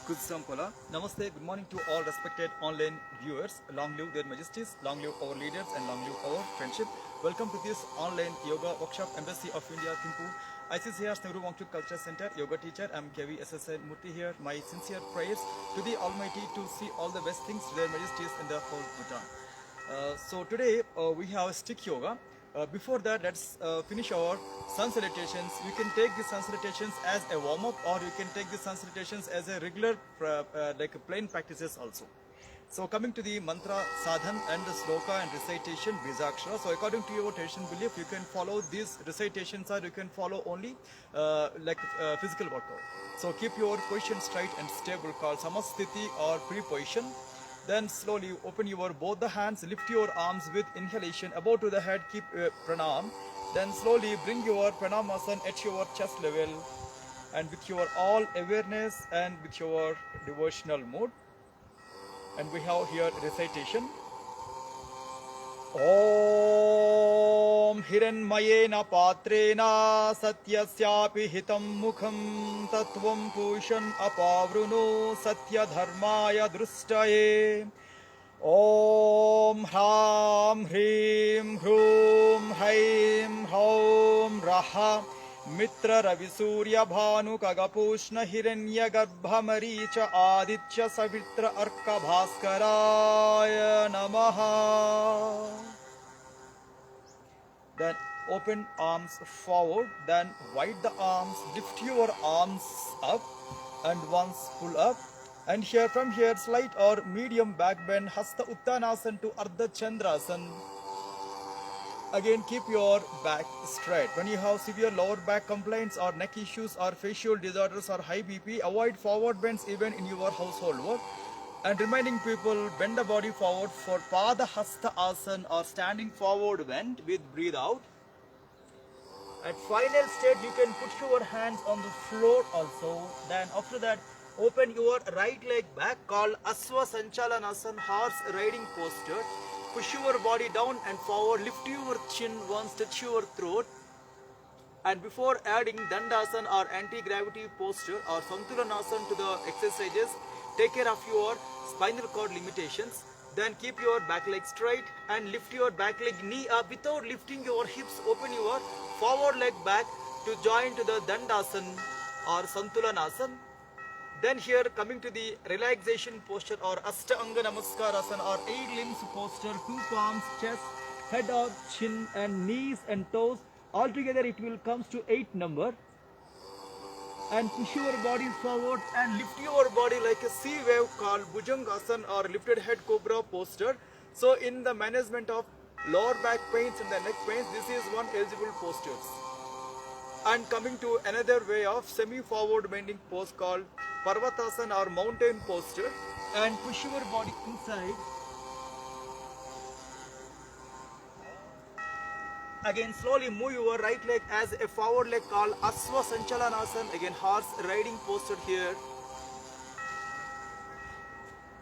Kudsampola. Namaste, good morning to all respected online viewers. Long live their majesties, long live our leaders, and long live our friendship. Welcome to this online yoga workshop, Embassy of India, Thimphu. ICCR's Nehru Wangchuk Culture Center, yoga teacher. I'm KVSSN Murty here. My sincere prayers to the Almighty to see all the best things to their majesties in the whole Bhutan. So today we have stick yoga. Before that, let's finish our sun salutations. You can take the sun salutations as a warm-up, or you can take the sun salutations as a regular like plain practices also. So coming to the mantra sadhan and the sloka and recitation Bhujangasana. So according to your tradition belief, you can follow these recitations, or you can follow only physical workout. So keep your position straight and stable, called samasthiti or pre-position. Then slowly open your both the hands, lift your arms with inhalation above to the head, keep pranam. Then slowly bring your Pranayamasana at your chest level, and with your all awareness and with your devotional mood. And we have here recitation. Om Hiranmayena Patrena Satyasyapi Hitam Mukham Tattvam Pushan Apavruno Satya Dharmaya Drustaye. Om Hram Hrim Hrum Haim Haum Raha Mitra Ravi Surya Bhanu Kagapushna Hiranya Garbha Maricha Aditya Savitra Arka Bhaskaraya Namaha. Then open arms forward, then wide the arms, lift your arms up, and once pull up. And here from here, slight or medium back bend, Hasta Uttanasana to Ardha Chandrasana. Again, keep your back straight. When you have severe lower back complaints or neck issues or facial disorders or high BP, avoid forward bends even in your household work. And reminding people, bend the body forward for Pada Hasta Asana or standing forward bend with breathe out. At final state, you can put your hands on the floor also. Then after that, open your right leg back, called Asva Sanchalanasana, horse riding posture. Push your body down and forward, lift your chin once, touch your throat. And before adding Dandasana or anti-gravity posture or Santulanasana to the exercises, take care of your spinal cord limitations. Then keep your back leg straight and lift your back leg knee up without lifting your hips. Open your forward leg back to join to the Dandasana or Santulanasana. Then here coming to the relaxation posture or Ashtanga Namaskarasana or 8 limbs posture, 2 palms, chest, head up, chin and knees and toes. Altogether it will comes to 8 number. And push your body forward and lift your body like a sea wave, called Bhujangasana or lifted head cobra posture. So in the management of lower back pains and the neck pains, this is one eligible postures. And coming to another way of semi-forward bending pose called Parvatasana or mountain posture, and push your body inside. Again slowly move your right leg as a forward leg, called Asva Sanchalanasana, again horse riding posture here.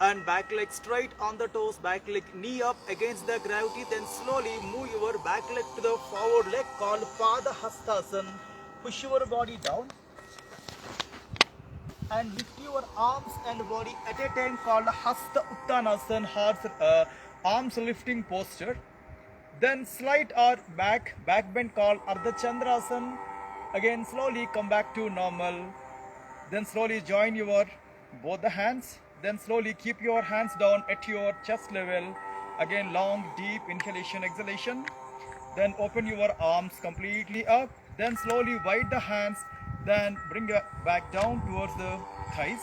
And back leg straight on the toes, back leg knee up against the gravity. Then slowly move your back leg to the forward leg, called Pada Hastasana. Push your body down and lift your arms and body at a time, called Hasta Uttanasana, horse arms lifting posture. Then slight or back bend, called Ardha Chandrasana. Again slowly come back to normal. Then slowly join your both the hands. Then slowly keep your hands down at your chest level. Again long deep inhalation, exhalation. Then open your arms completely up. Then slowly wide the hands. Then bring it back down towards the thighs.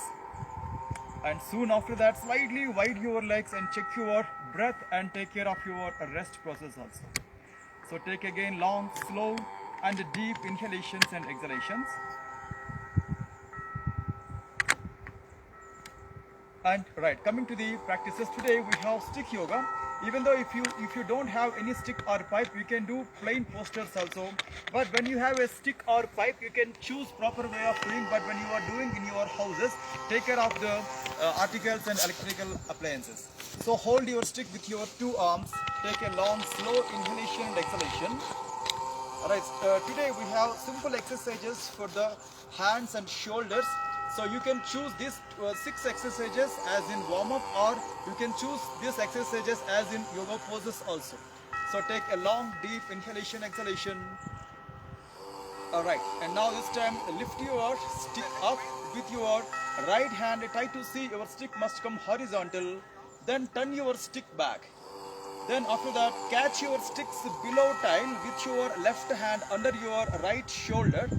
And soon after that, slightly wide your legs and check your breath and take care of your rest process also. So take again long, slow and deep inhalations and exhalations. And right, coming to the practices today, we have stick yoga. Even though if you don't have any stick or pipe, you can do plain postures also. But when you have a stick or pipe, you can choose proper way of doing. But when you are doing in your houses, take care of the articles and electrical appliances. So hold your stick with your 2 arms. Take a long, slow inhalation and exhalation. Alright, today we have simple exercises for the hands and shoulders. So you can choose these 6 exercises as in warm-up, or you can choose these exercises as in yoga poses also. So take a long deep inhalation, exhalation. Alright, and now this time lift your stick up with your right hand. Try to see your stick must come horizontal. Then turn your stick back. Then after that, catch your sticks below tail with your left hand under your right shoulder.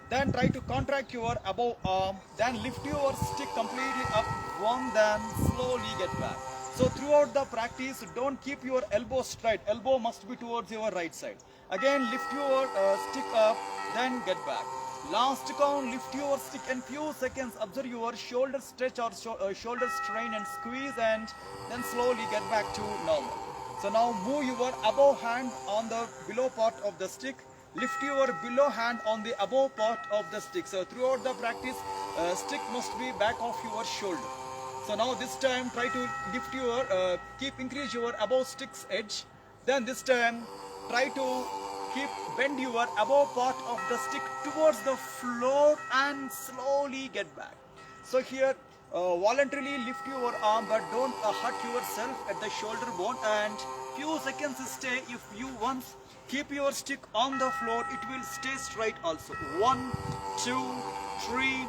Then try to contract your above arm. Then lift your stick completely up one, then slowly get back. So throughout the practice, don't keep your elbow straight. Elbow must be towards your right side. Again, lift your stick up, then get back. Last count, lift your stick and few seconds. Observe your shoulder stretch or shoulder strain and squeeze, and then slowly get back to normal. So now move your above hand on the below part of the stick. Lift your below hand on the above part of the stick. So throughout the practice, stick must be back of your shoulder. So now this time try to lift your, increase your above stick's edge. Then this time try to bend your above part of the stick towards the floor and slowly get back. So here voluntarily lift your arm, but don't hurt yourself at the shoulder bone, and few seconds stay. If you once keep your stick on the floor, it will stay straight also. 1, 2, 3,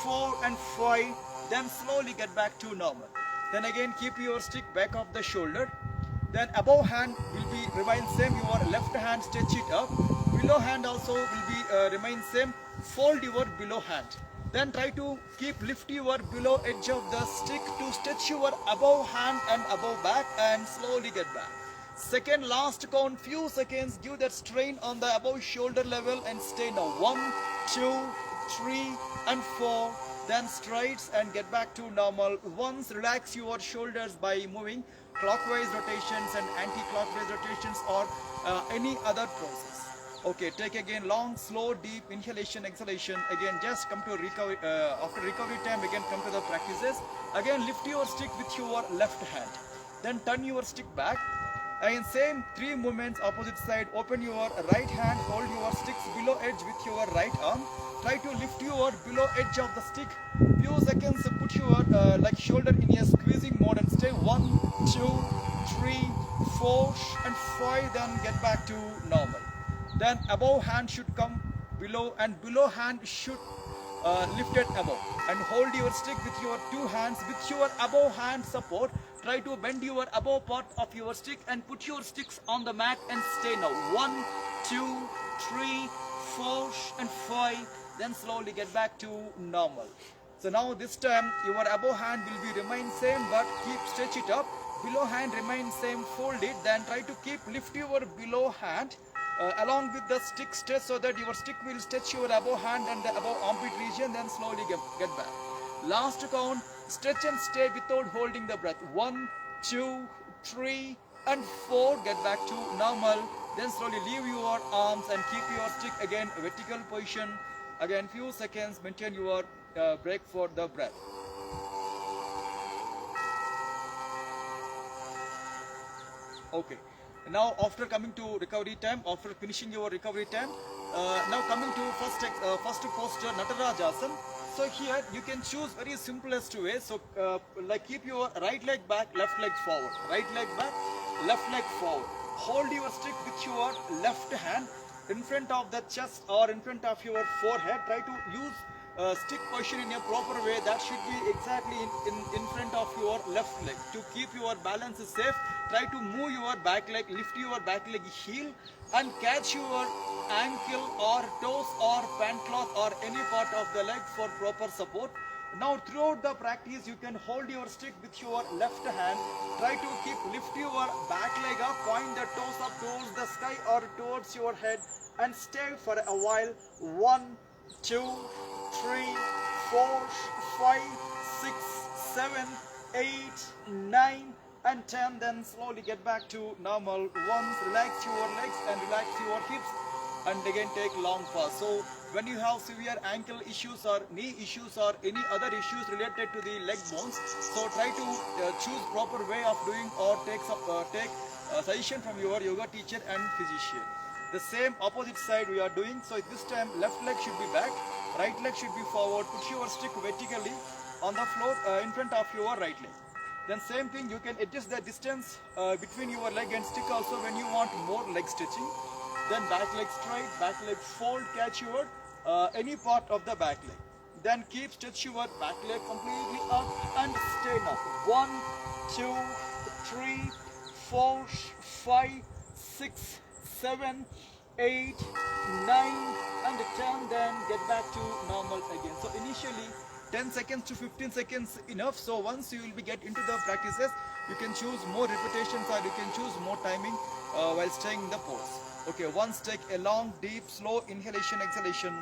4 and 5. Then slowly get back to normal. Then again keep your stick back of the shoulder. Then above hand will be remain same. Your left hand stretch it up. Below hand also will be remain same. Fold your below hand. Then try to lift your below edge of the stick to stretch your above hand and above back, and slowly get back. Second last count, few seconds. Give that strain on the above shoulder level and stay now. 1, 2, 3 and 4. Then strides and get back to normal. Once relax your shoulders by moving clockwise rotations and anti-clockwise rotations, or any other process. Okay, take again long, slow, deep inhalation, exhalation. Again, just come to recovery. After recovery time, again come to the practices. Again, lift your stick with your left hand. Then turn your stick back. Again, same 3 movements, opposite side. Open your right hand, hold your sticks below edge with your right arm. Try to lift your below edge of the stick. Few seconds, put your shoulder in a squeezing mode and stay. 1, 2, 3, 4 and 5. Then get back to normal. Then above hand should come below, and below hand should lifted above, and hold your stick with your 2 hands with your above hand support. Try to bend your above part of your stick and put your sticks on the mat and stay now. 1, 2, 3, 4 and 5. Then slowly get back to normal. So now this time your above hand will be remain same, but stretch it up. Below hand remain same, fold it. Then try to lift your below hand along with the stick stretch, so that your stick will stretch your above hand and the above armpit region. Then slowly get back. Last count, stretch and stay without holding the breath. 1, 2, 3 and 4. Get back to normal. Then slowly leave your arms and keep your stick again vertical position. Again few seconds, maintain your break for the breath. Okay. Now after coming to recovery time, after finishing your recovery time, now coming to first posture, Natarajasana. So here you can choose very simplest way. So keep your right leg back, left leg forward. Right leg back, left leg forward. Hold your stick with your left hand in front of the chest or in front of your forehead. Try to use stick position in a proper way. That should be exactly in front of your left leg. To keep your balance safe, try to move your back leg, lift your back leg heel and catch your ankle or toes or pant cloth or any part of the leg for proper support. Now throughout the practice, you can hold your stick with your left hand. Try to lift your back leg up, point the toes up towards the sky or towards your head and stay for a while. 1, 2, 3, 4, 5, 6, 7, 8, 9 and 10. Then slowly get back to normal. Once relax your legs and relax your hips and again take long pause. So when you have severe ankle issues or knee issues or any other issues related to the leg bones, so try to choose proper way of doing or take suggestion from your yoga teacher and physician. The same opposite side we are doing. So this time left leg should be back, Right leg should be forward. Put your stick vertically on the floor in front of your right leg. Then same thing, you can adjust the distance between your leg and stick also when you want more leg stretching. Then back leg straight, back leg fold, catch your any part of the back leg. Then keep stretch your back leg completely up and stay now. 1, 2, 3, 4, 5, 6, 7, 8, 9 and 10. Then get back to normal again. So initially 10 seconds to 15 seconds enough. So once you will be get into the practices, you can choose more repetitions or you can choose more timing while staying in the pose. Okay, once take a long, deep, slow inhalation, exhalation.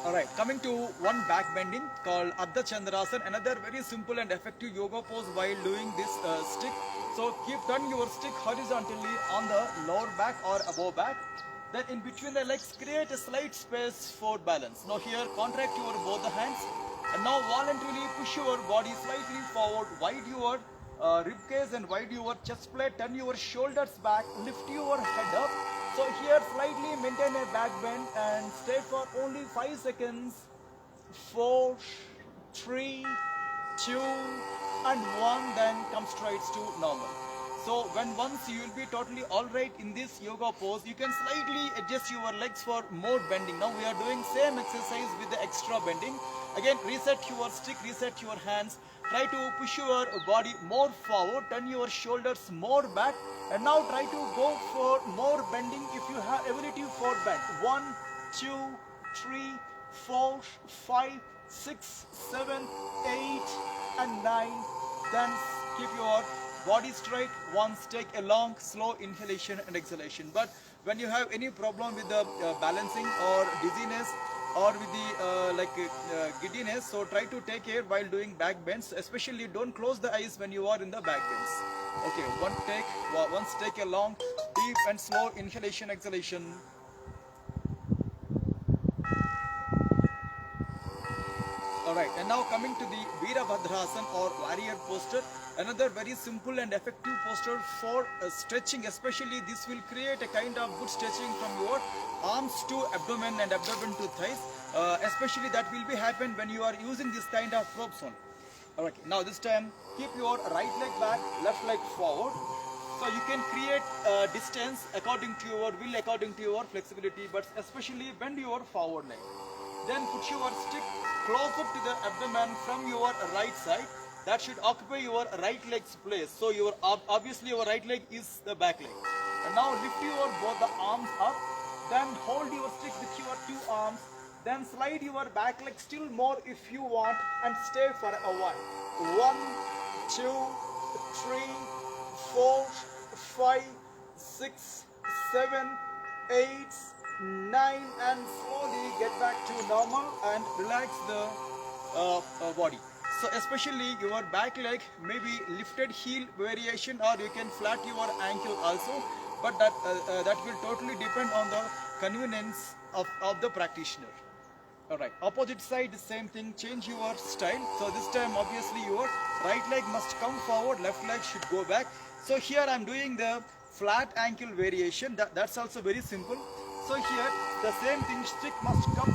Alright, coming to one back bending called Ardha Chandrasana, another very simple and effective yoga pose while doing this stick. So turn your stick horizontally on the lower back or above back. Then in between the legs, create a slight space for balance. Now here, contract your both the hands. And now voluntarily push your body slightly forward, wide your rib cage and wide your chest plate, turn your shoulders back, lift your head up. So here slightly maintain a back bend and stay for only 5 seconds. 4, 3, 2 and 1, then come straight to normal. So once you will be totally alright in this yoga pose, you can slightly adjust your legs for more bending. Now we are doing same exercise with the extra bending. Again, reset your stick, reset your hands. Try to push your body more forward, turn your shoulders more back, and now try to go for more bending if you have ability for bend. 1, 2, 3, 4, 5, 6, 7, 8 and 9. Then keep your body straight. Once take a long, slow inhalation and exhalation. But when you have any problem with the balancing or dizziness or with the giddiness, so try to take care while doing back bends. Especially don't close the eyes when you are in the back bends. Okay, once take a long, deep and slow inhalation, exhalation. Alright, and now coming to the Veerabhadrasana or warrior posture, another very simple and effective posture for stretching. Especially this will create a kind of good stretching from your arms to abdomen and abdomen to thighs. Especially that will be happen when you are using this kind of ropes on. Alright, now this time keep your right leg back, left leg forward. So you can create distance according to your will, according to your flexibility, but especially bend your forward leg. Then put your stick closer to the abdomen from your right side. That should occupy your right leg's place. So obviously your right leg is the back leg. And now lift your both the arms up. Then hold your stick with your 2 arms. Then slide your back leg still more if you want and stay for a while. 1, 2, 3, 4, 5, 6, 7, 8, 9 and slowly get back to normal and relax the body. So especially your back leg may be lifted heel variation or you can flat your ankle also, but that will totally depend on the convenience of the practitioner. Alright, opposite side same thing, change your style. So this time obviously your right leg must come forward, left leg should go back. So here I am doing the flat ankle variation, that's also very simple. So here the same thing, stick must come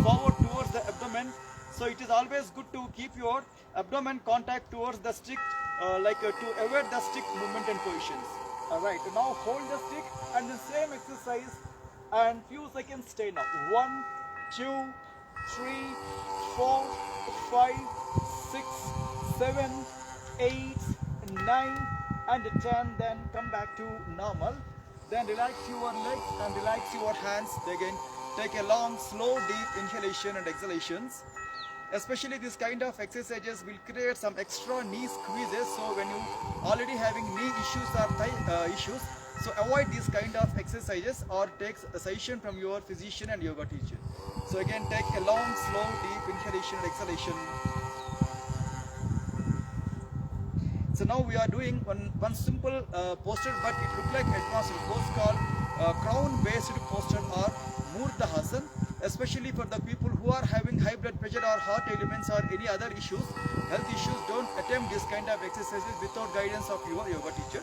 forward towards the abdomen. So it is always good to keep your abdomen contact towards the stick to avoid the stick movement and positions. Alright, now hold the stick and the same exercise and few seconds stay now. 1, 2, 3, 4, 5, 6, 7, 8, 9 and 10. Then come back to normal. Then relax your legs and relax your hands. Again, take a long, slow, deep inhalation and exhalations. Especially this kind of exercises will create some extra knee squeezes. So when you already having knee issues or thigh issues, so avoid these kind of exercises or take a suggestion from your physician and yoga teacher. So again, take a long, slow, deep inhalation and exhalation. So now we are doing one simple posture, but it looks like advanced pose called crown-based posture or Murty, especially for the people who are having high blood pressure or heart ailments or any other issues, health issues. Don't attempt this kind of exercises without guidance of your yoga teacher.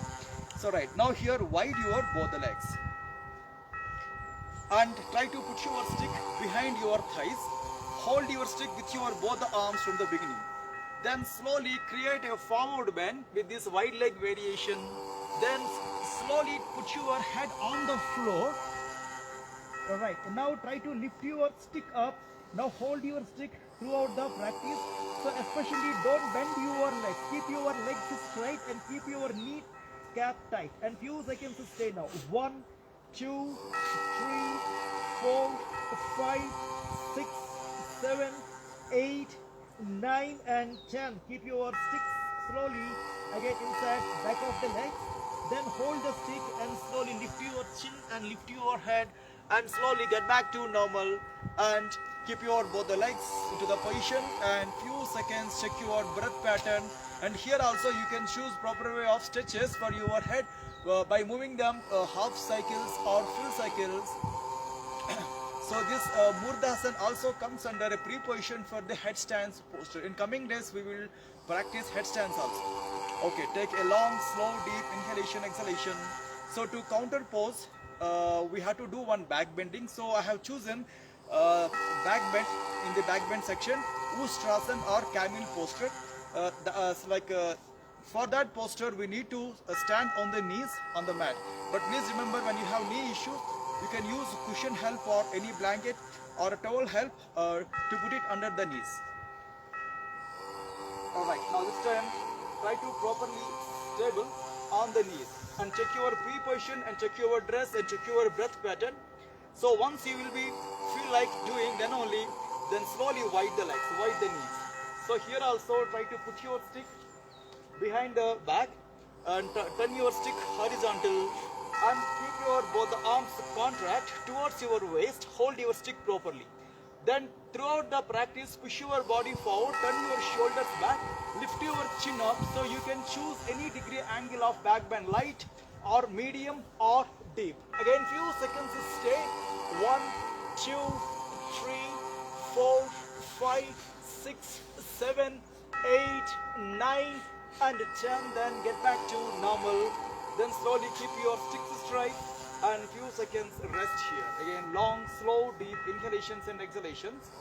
So right, now here wide your both the legs. And try to put your stick behind your thighs. Hold your stick with your both the arms from the beginning. Then slowly create a forward bend with this wide leg variation. Then slowly put your head on the floor. Alright, now try to lift your stick up. Now hold your stick throughout the practice. So especially don't bend your legs. Keep your legs straight and keep your knee cap tight. And few seconds stay now. 1, 2, 3, 4, 5, 6, 7, 8, 9 and 10. Keep your stick slowly again inside back of the legs. Then hold the stick and slowly lift your chin and lift your head and slowly get back to normal and keep your both the legs into the position and few seconds check your breath pattern. And here also you can choose proper way of stretches for your head by moving them half cycles or full cycles. So this Merudandasana also comes under a pre-position for the headstands posture. In coming days we will practice headstands also. Okay, take a long, slow, deep inhalation, exhalation. So to counter pose, we have to do one back bending. So I have chosen back bend in the back bend section, Ustrasana or camel posture. For that posture, we need to stand on the knees on the mat. But please remember, when you have knee issues, you can use cushion help or any blanket or a towel help to put it under the knees. Alright, now this time try to properly stable on the knees and check your pre-position and check your dress and check your breath pattern. So once you will be feel like doing, then slowly wide the legs, wide the knees. So here also try to put your stick behind the back and turn your stick horizontal and keep your both the arms contract towards your waist. Hold your stick properly. Then throughout the practice, push your body forward, turn your shoulders back, lift your chin up. So you can choose any degree angle of back bend, light or medium or deep. Again few seconds stay. 1, 2, 3, 4, 5, 6, 7, 8, 9 and 10. Then get back to normal. Then slowly keep your sticks straight and few seconds rest here. Again long, slow, deep inhalations and exhalations.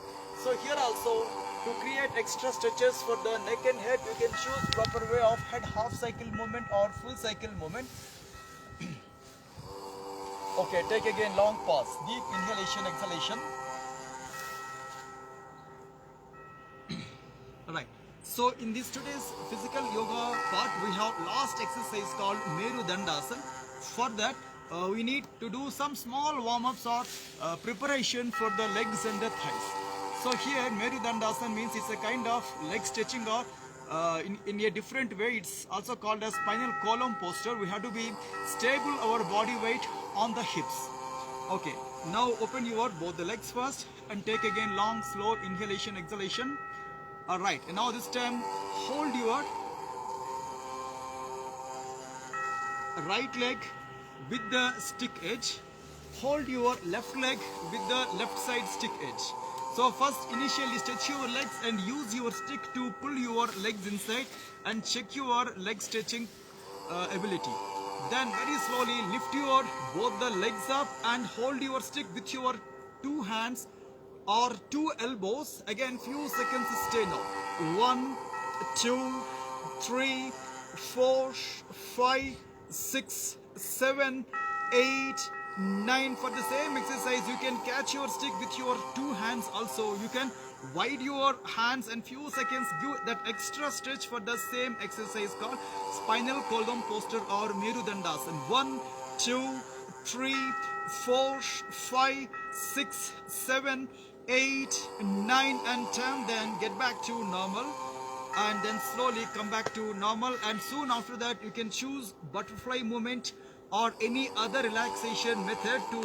So here also to create extra stretches for the neck and head, you can choose proper way of head half cycle movement or full cycle movement. Okay, take again long pause, deep inhalation, exhalation. Alright, so in this today's physical yoga part, we have last exercise called Merudandasana. For that, we need to do some small warm-ups or preparation for the legs and the thighs. So here Merudandasana means it's a kind of leg stretching or in a different way. It's also called as spinal column posture. We have to be stable our body weight on the hips. Okay, now open your both the legs first and take again long, slow inhalation, exhalation. Alright, and now this time hold your right leg with the stick edge. Hold your left leg with the left side stick edge. So first initially stretch your legs and use your stick to pull your legs inside and check your leg stretching ability. Then very slowly lift your both the legs up and hold your stick with your 2 hands or 2 elbows. Again few seconds stay now. 1, 2, 3, 4, 5, 6, 7, 8, 9. For the same exercise you can catch your stick with your 2 hands also. You can wide your hands and few seconds give that extra stretch for the same exercise called spinal column posture or Merudandasana. 1, 2, 3, 4, 5, 6, 7, 8, 9 and 10. Then get back to normal and then slowly come back to normal, and soon after that you can choose butterfly movement or any other relaxation method to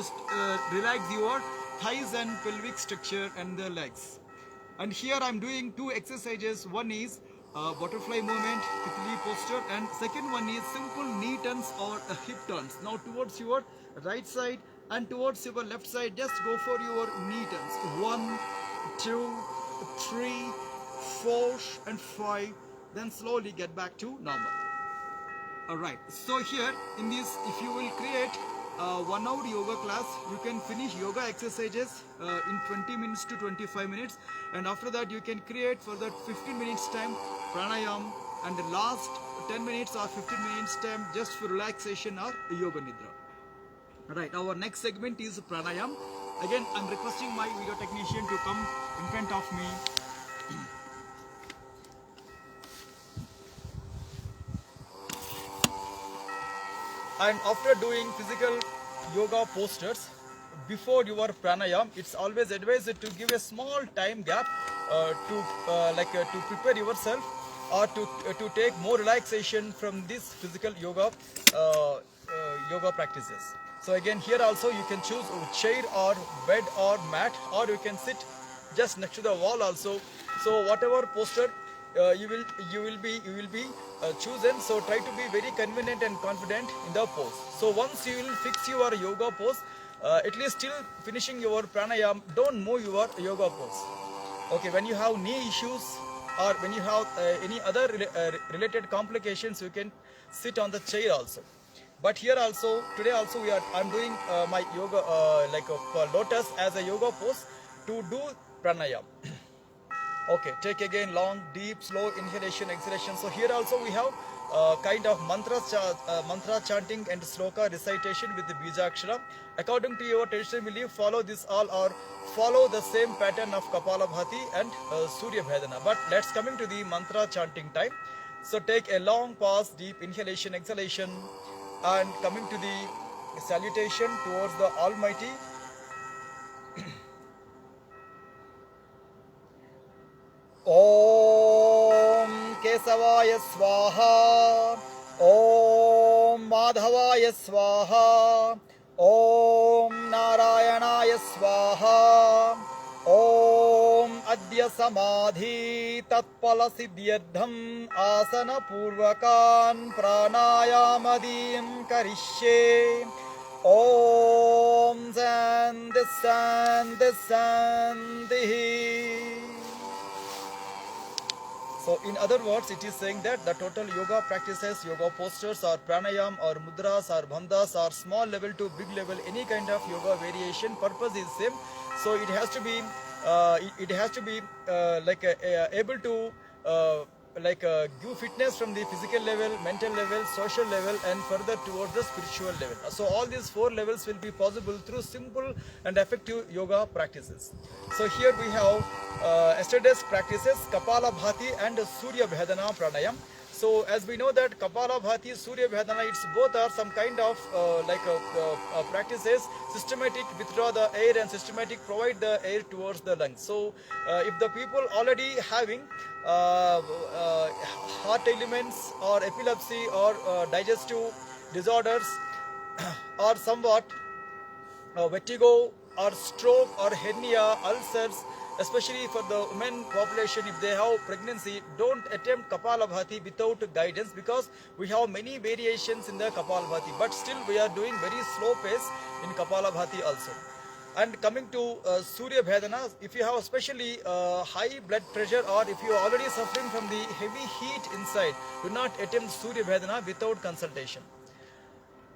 relax your thighs and pelvic structure and the legs. And here I am doing 2 exercises. One is butterfly movement, Titley posture, and second one is simple knee turns or hip turns. Now towards your right side and towards your left side, just go for your knee turns. 1, 2, 3, 4 and 5. Then slowly get back to normal. Alright, so here in this, if you will create 1 hour yoga class, you can finish yoga exercises in 20 minutes to 25 minutes, and after that you can create for that 15 minutes time pranayam, and the last 10 minutes or 15 minutes time just for relaxation or yoga nidra. Alright, our next segment is pranayam. Again, I'm requesting my video technician to come in front of me. And after doing physical yoga postures, before your pranayam, it's always advised to give a small time gap to prepare yourself, or to take more relaxation from this physical yoga yoga practices. So again, here also you can choose chair or bed or mat, or you can sit just next to the wall also. So whatever posture you will be chosen, so try to be very convenient and confident in the pose. So once you will fix your yoga pose, at least till finishing your pranayam, don't move your yoga pose. Okay, when you have knee issues or when you have any other related complications, you can sit on the chair also. But here also, today also I'm doing my yoga lotus as a yoga pose to do pranayam. Okay, take again long, deep, slow inhalation, exhalation. So here also we have kind of mantra chanting and sloka recitation with the Bhujangasana. According to your traditional belief, follow this all or follow the same pattern of Kapalabhati and Surya Bhadana. But let's coming to the mantra chanting time. So take a long pause, deep inhalation, exhalation, and coming to the salutation towards the Almighty. Om Kesavaya Swaha, Om Madhavaya Swaha, Om Narayanaya Swaha, Om Adya Samadhi Tatpala Siddhyadham Asana Purvakan Pranayamadiyam Karishye. Om Sandhi Sandhi Sandhi. So in other words, it is saying that the total yoga practices, yoga postures or pranayam or mudras or bandhas or small level to big level, any kind of yoga variation, purpose is same. So it has to be able to give fitness from the physical level, mental level, social level, and further towards the spiritual level. So all these 4 levels will be possible through simple and effective yoga practices. So here we have yesterday's practices, Kapalabhati and Surya Bhadana Pranayam. So as we know that Kapalabhati, Surya Bhadana, it's both are some kind of practices, systematic withdraw the air and systematic provide the air towards the lungs. So if the people already having heart ailments or epilepsy or digestive disorders or somewhat vertigo or stroke or hernia, ulcers, especially for the women population, if they have pregnancy, don't attempt Kapalabhati without guidance, because we have many variations in the Kapalabhati, but still we are doing very slow pace in Kapalabhati also. And coming to Surya Bhadana, if you have especially high blood pressure or if you are already suffering from the heavy heat inside, do not attempt Surya Bhadana without consultation.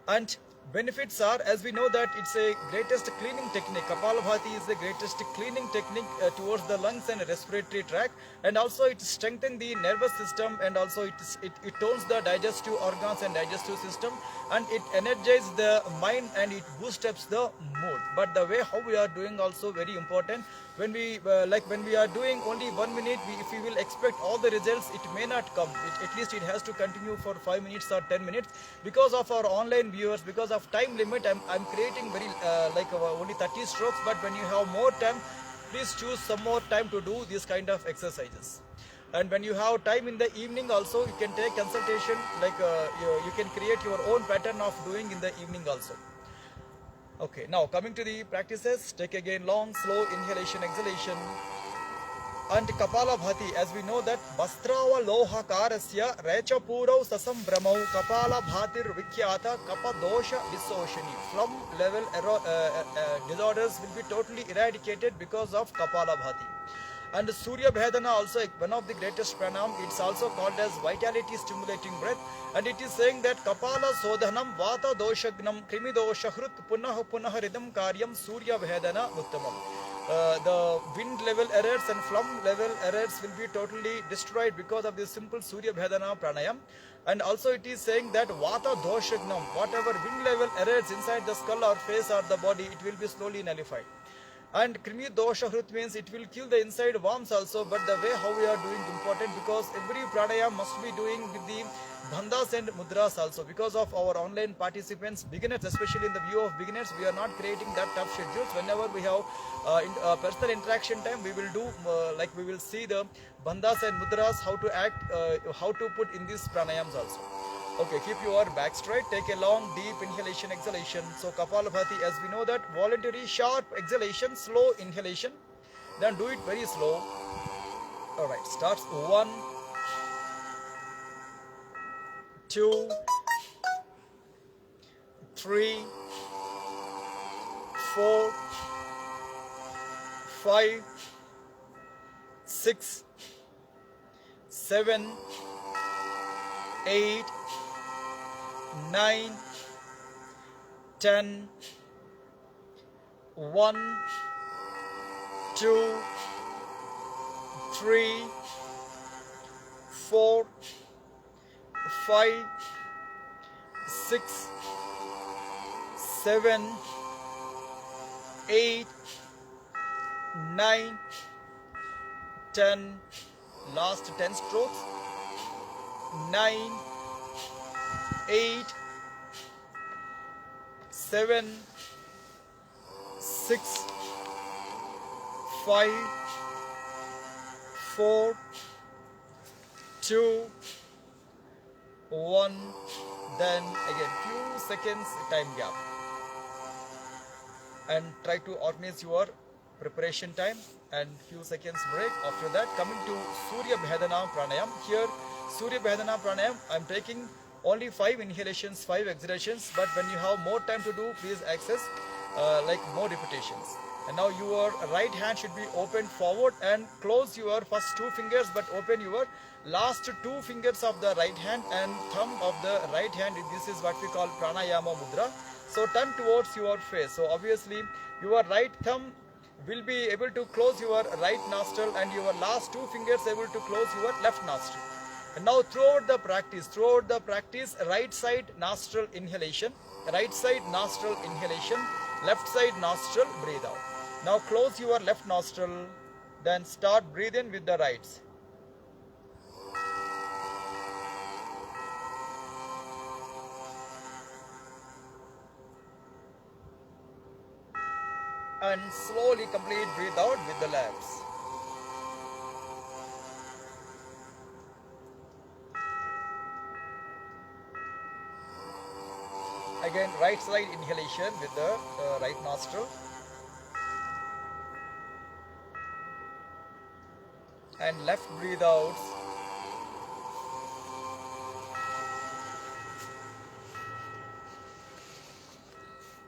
And benefits are, as we know that it's a greatest cleaning technique. Kapalabhati is the greatest cleaning technique towards the lungs and respiratory tract, and also it strengthens the nervous system, and also it tones the digestive organs and digestive system, and it energizes the mind and it boosts up the mood. But the way how we are doing also very important. When we when we are doing only 1 minute, if we will expect all the results, it may not come. At least it has to continue for 5 minutes or 10 minutes. Because of our online viewers, because of time limit, I'm creating very only 30 strokes. But when you have more time, please choose some more time to do these kind of exercises. And when you have time in the evening also, you can take consultation, you can create your own pattern of doing in the evening also. Okay, now coming to the practices, take again long, slow inhalation, exhalation. And Kapalabhati, as we know that Bastrava Lohakarasya Rechapurau Sasam Brahmau Kapalabhatir Vikyata Kapadosha Visoshani. Flum level disorders will be totally eradicated because of Kapalabhati. And Surya Bhadana also one of the greatest pranayam. It's also called as vitality stimulating breath, and it is saying that Kapala Sodhanam Vata Doshagnam Krimi Doshahrut Punah Punah Ridam Karyam Surya Bhadana Uttamam. The wind level errors and phlegm level errors will be totally destroyed because of this simple Surya Bhadana pranayam. And also it is saying that Vata Doshagnam, whatever wind level errors inside the skull or face or the body, it will be slowly nullified. And Krimi Dosha Hrut means it will kill the inside worms also, but the way how we are doing important, because every pranayam must be doing with the bandhas and mudras also. Because of our online participants, beginners, especially in the view of beginners, we are not creating that tough schedules. Whenever we have personal interaction time, we will do like we will see the bandhas and mudras, how to act, how to put in these pranayams also. Okay, keep your back straight, take a long deep inhalation, exhalation. So Kapalabhati, as we know that, voluntary sharp exhalation, slow inhalation, then do it very slow. Alright, starts 1, 2, 3, 4, 5, 6, 7, 8, 9, 10, 1, 2, 3, 4, 5, 6, 7, 8, 9, 10, last 10 strokes, 9, 8, 7, 6, 5, 4, 2, 1, then again few seconds time gap, and try to organize your preparation time and few seconds break. After that, coming to Surya Bhadana pranayam. Here Surya Bhadana pranayam, I am taking only 5 inhalations, 5 exhalations, but when you have more time to do, please access like more repetitions. And now your right hand should be opened forward and close your first 2 fingers, but open your last 2 fingers of the right hand and thumb of the right hand. This is what we call Pranayama Mudra. So turn towards your face. So obviously your right thumb will be able to close your right nostril and your last 2 fingers able to close your left nostril. And now throughout the practice, right side nostril inhalation, left side nostril, breathe out. Now close your left nostril, then start breathe in with the rights. And slowly complete breathe out with the lefts. Again, right side inhalation with the right nostril. And left breathe out.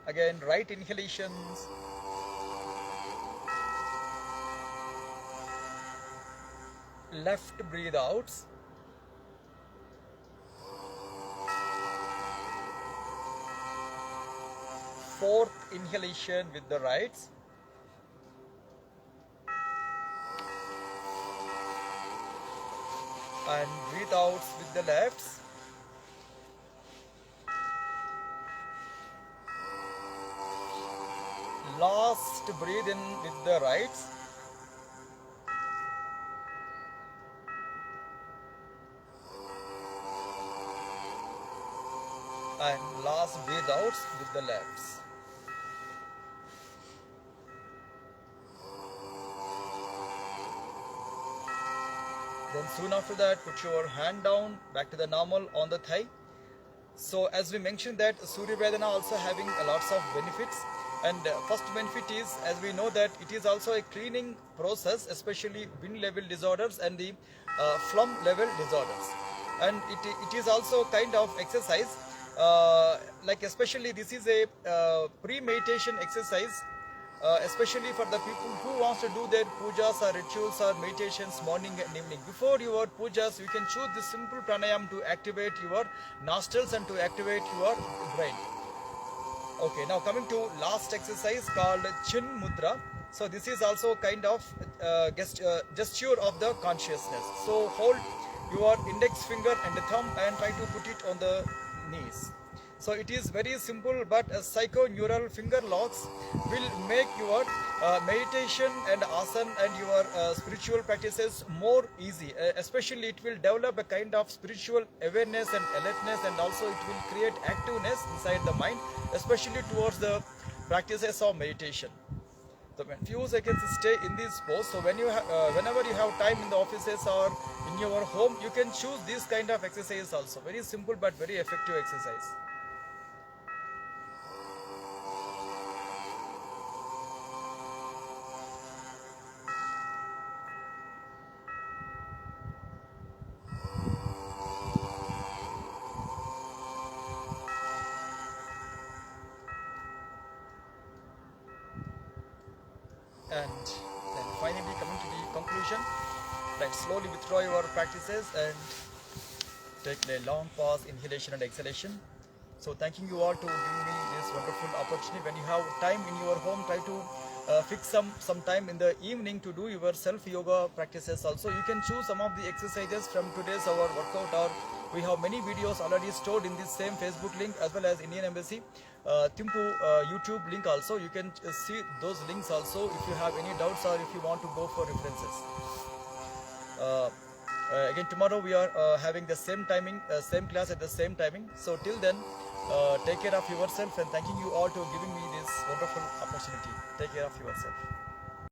Again, right inhalations. Left breathe outs. Fourth inhalation with the rights. And breathe out with the lefts. Last breathe in with the rights. And last breathe out with the lefts. Then soon after that, put your hand down, back to the normal on the thigh. So as we mentioned that Surya Bhadana also having lots of benefits. And first benefit is, as we know that it is also a cleaning process, especially wind level disorders and the phlegm level disorders. And it is also kind of exercise, like especially this is a pre-meditation exercise especially for the people who wants to do their pujas or rituals or meditations morning and evening. Before your pujas, you can choose this simple pranayam to activate your nostrils and to activate your brain. Okay, now coming to last exercise called Chin Mudra. So this is also kind of gesture of the consciousness. So hold your index finger and the thumb and try to put it on the knees. So it is very simple, but psychoneural finger locks will make your meditation and asana and your spiritual practices more easy. Especially it will develop a kind of spiritual awareness and alertness, and also it will create activeness inside the mind, especially towards the practices of meditation. So when few seconds stay in this pose. So when you whenever you have time in the offices or in your home, you can choose this kind of exercise also. Very simple but very effective exercise. And then finally coming to the conclusion, right, slowly withdraw your practices and take a long pause, inhalation and exhalation. So thanking you all to giving me this wonderful opportunity. When you have time in your home, try to fix some time in the evening to do your self yoga practices also. You can choose some of the exercises from today's our workout, or we have many videos already stored in this same Facebook link as well as Indian Embassy Thimphu YouTube link also. You can see those links also if you have any doubts or if you want to go for references. Again tomorrow we are having the same timing, same class at the same timing. So till then, take care of yourself, and thanking you all to giving me this wonderful opportunity. Take care of yourself.